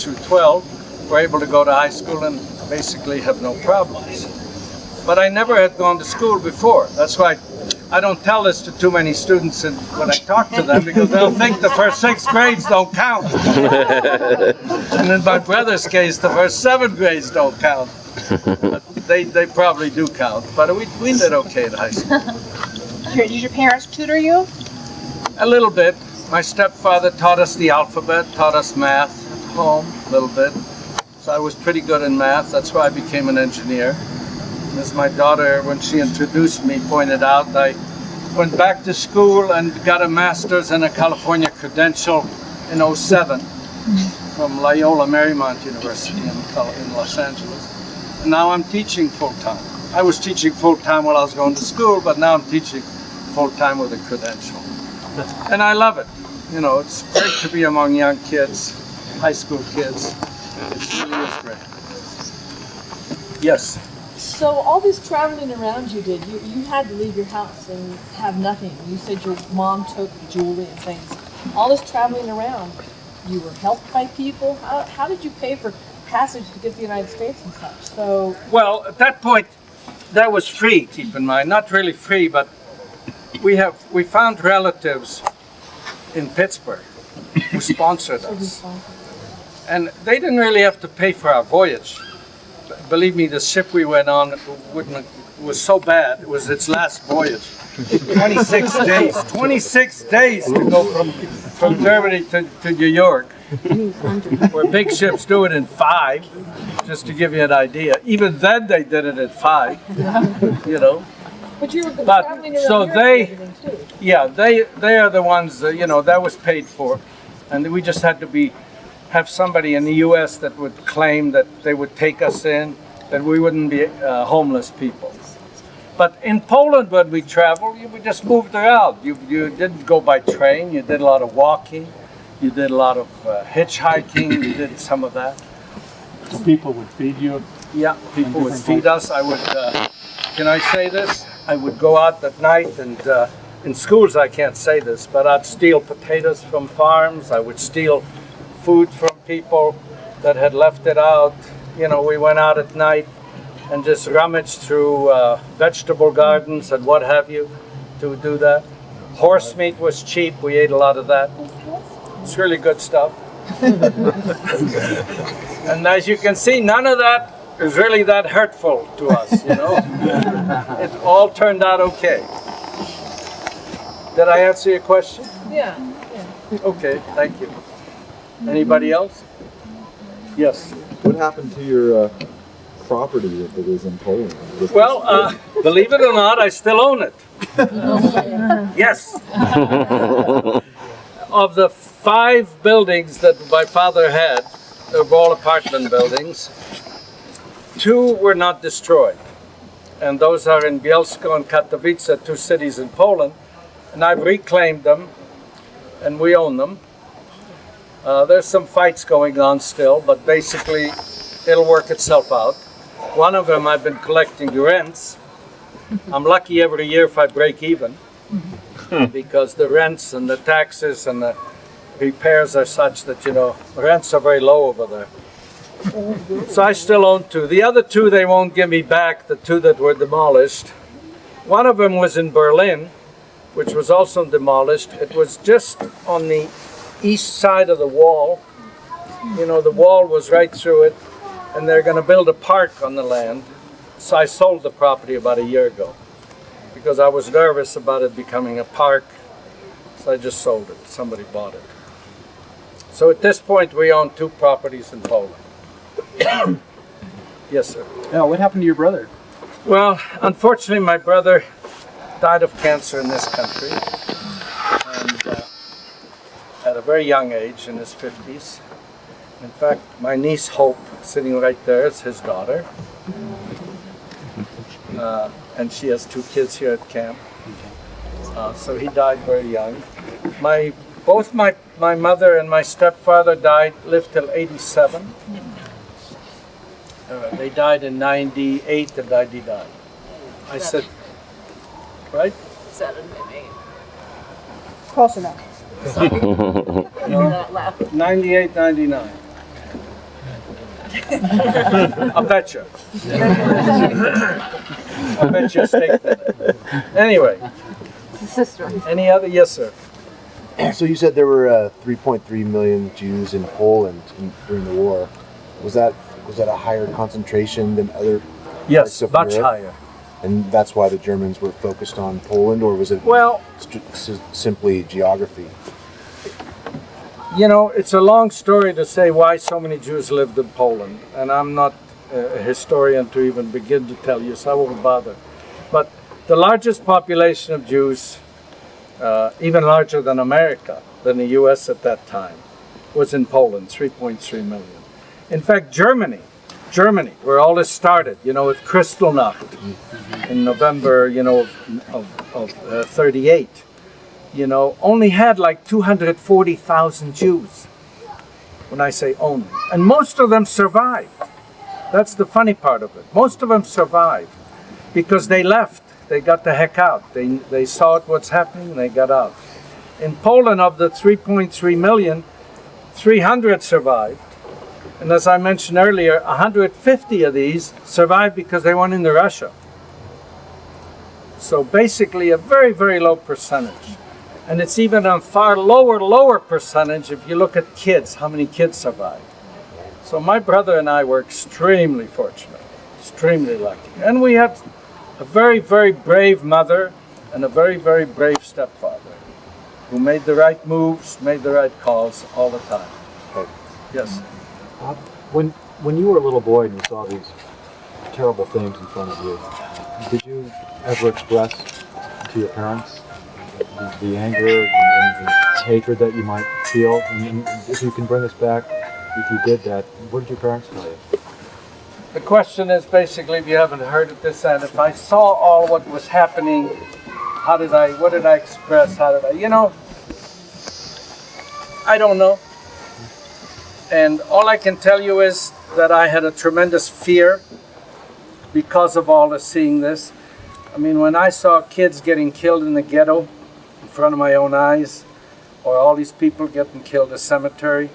through 12 were able to go to high school and basically have no problems. But I never had gone to school before. That's why I don't tell this to too many students when I talk to them, because they'll think the first 6 grades don't count. And in my brother's case, the first 7 grades don't count. But they probably do count, but we did okay at high school. Did your parents tutor you? A little bit. My stepfather taught us the alphabet, taught us math at home a little bit. So I was pretty good in math. That's why I became an engineer. As my daughter, when she introduced me, pointed out, I went back to school and got a master's and a California credential in '07 from Loyola Marymount University in Los Angeles. And now I'm teaching full-time. I was teaching full-time while I was going to school, but now I'm teaching full-time with a credential. And I love it. You know, it's great to be among young kids, high school kids. It really is great. Yes? So all this traveling around you did, you had to leave your house and have nothing. You said your mom took jewelry and things. All this traveling around, you were helped by people? How did you pay for passage to get to the United States and such? So, well, at that point, that was free, keep in mind. Not really free, but we found relatives in Pittsburgh who sponsored us. And they didn't really have to pay for our voyage. Believe me, the ship we went on was so bad. It was its last voyage. 26 days. 26 days to go from Germany to New York. Where big ships do it in 5, just to give you an idea. Even then they did it in 5, you know. but you were traveling around so Europe they, and everything too. Yeah, they are the ones, you know, that was paid for. And we just had to have somebody in the U.S. that would claim that they would take us in, that we wouldn't be homeless people. But in Poland, when we traveled, we just moved around. You didn't go by train. You did a lot of walking. You did a lot of hitchhiking. You did some of that. So people would feed you? Yeah, people would feed us. I would, can I say this? I would go out at night and in schools I can't say this, but I'd steal potatoes from farms. I would steal food from people that had left it out. You know, we went out at night and just rummaged through vegetable gardens and what have you to do that. Horse meat was cheap. We ate a lot of that. It's really good stuff. And as you can see, none of that is really that hurtful to us, you know. It all turned out okay. Did I answer your question? Yeah. Okay, thank you. Anybody else? Yes. What happened to your property that was in Poland? Well, believe it or not, I still own it. Yes. Of the 5 buildings that my father had, they were all apartment buildings, 2 were not destroyed. And those are in Bielsko and Katowice, 2 cities in Poland. And I've reclaimed them, and we own them. There's some fights going on still, but basically it'll work itself out. One of them I've been collecting the rents. I'm lucky every year if I break even, because the rents and the taxes and the repairs are such that, you know, rents are very low over there. So I still own 2. The other 2 they won't give me back, the 2 that were demolished. One of them was in Berlin, which was also demolished. It was just on the east side of the wall. You know, the wall was right through it, and they're going to build a park on the land. So I sold the property about a year ago because I was nervous about it becoming a park. So I just sold it. Somebody bought it. So at this point, we own 2 properties in Poland. Yes, sir. Yeah, what happened to your brother? Well, unfortunately, my brother died of cancer in this country, and at a very young age, in his 50s. In fact, my niece Hope, sitting right there, is his daughter. And she has 2 kids here at camp. So he died very young. Both my mother and my stepfather lived till 87. They died in 98 and 99. I said, right? 7, maybe. Close enough. Sorry. That laugh. 98, 99. I'll bet you. I'll bet you a steak dinner. Anyway. Sister. Any other? Yes, sir. So you said there were 3.3 million Jews in Poland during the war. Was that a higher concentration than other Yes, parts of much Europe? higher. And that's why the Germans were focused on Poland, or was it Well, simply geography? you know, it's a long story to say why so many Jews lived in Poland, and I'm not a historian to even begin to tell you, so I won't bother. But the largest population of Jews, even larger than America, than the US at that time, was in Poland, 3.3 million. In fact, Germany, where all this started, you know, with Kristallnacht in November, you know, of 38, you know, only had like 240,000 Jews. When I say only. And most of them survived. That's the funny part of it. Most of them survived because they left. They got the heck out. They saw what's happening and they got out. In Poland, of the 3.3 million, 300 survived. And as I mentioned earlier, 150 of these survived because they went into Russia. So basically a very, very low percentage. And it's even a far lower percentage if you look at kids, how many kids survived. So my brother and I were extremely fortunate, extremely lucky. And we had a very, very brave mother and a very, very brave stepfather who made the right moves, made the right calls all the time. Yes. When you were a little boy and you saw these terrible things in front of you, did you ever express to your parents the anger and the hatred that you might feel? And if you can bring us back, if you did that, what did your parents tell you? The question is basically, if you haven't heard it this end, if I saw all what was happening, what did I express, you know, I don't know. And all I can tell you is that I had a tremendous fear because of all of seeing this. I mean, when I saw kids getting killed in the ghetto in front of my own eyes, or all these people getting killed in a cemetery,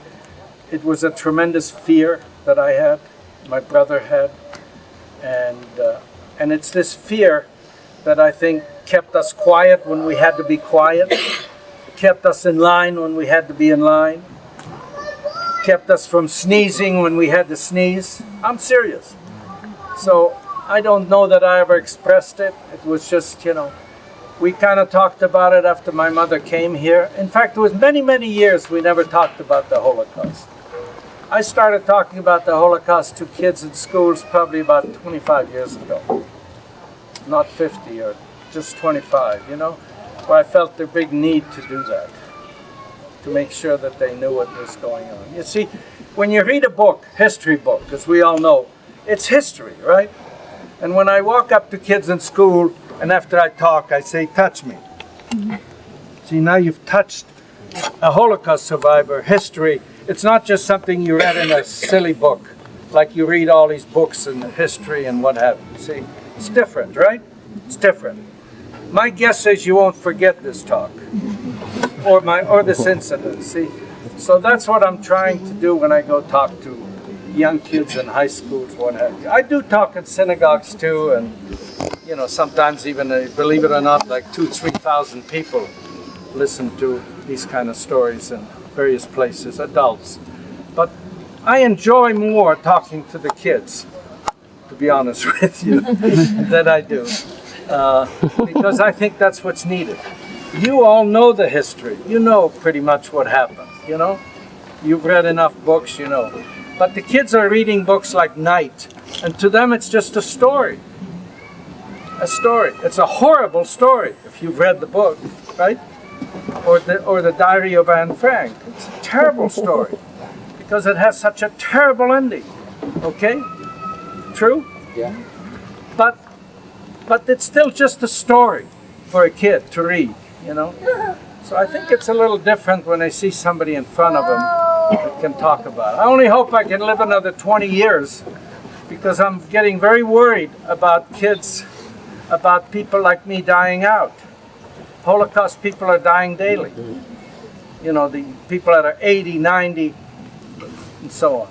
it was a tremendous fear that I had, my brother had. And it's this fear that I think kept us quiet when we had to be quiet, kept us in line when we had to be in line, kept us from sneezing when we had to sneeze. I'm serious. So I don't know that I ever expressed it. It was just, you know, we kind of talked about it after my mother came here. In fact, it was many, many years we never talked about the Holocaust. I started talking about the Holocaust to kids in schools probably about 25 years ago. Not 50 or just 25, you know, where I felt the big need to do that, to make sure that they knew what was going on. You see, when you read a book, history book, as we all know, it's history, right? And when I walk up to kids in school, and after I talk, I say, touch me. See, now you've touched a Holocaust survivor, history. It's not just something you read in a silly book, like you read all these books in history and what have you. See, it's different, right? It's different. My guess is you won't forget this talk, or this incident, see? So that's what I'm trying to do when I go talk to young kids in high schools, what have you. I do talk in synagogues too, and you know, sometimes even, believe it or not, like 2,000-3,000 people listen to these kind of stories in various places, adults. But I enjoy more talking to the kids, to be honest with you, than I do. Because I think that's what's needed. You all know the history. You know pretty much what happened, you know? You've read enough books, you know. But the kids are reading books like Night, and to them it's just a story. A story. It's a horrible story if you've read the book, right? Or the Diary of Anne Frank. It's a terrible story because it has such a terrible ending. Okay? True? Yeah. But it's still just a story for a kid to read, you know? So I think it's a little different when I see somebody in front of them that can talk about it. I only hope I can live another 20 years because I'm getting very worried about kids, about people like me dying out. Holocaust people are dying daily. You know, the people that are 80, 90, and so on.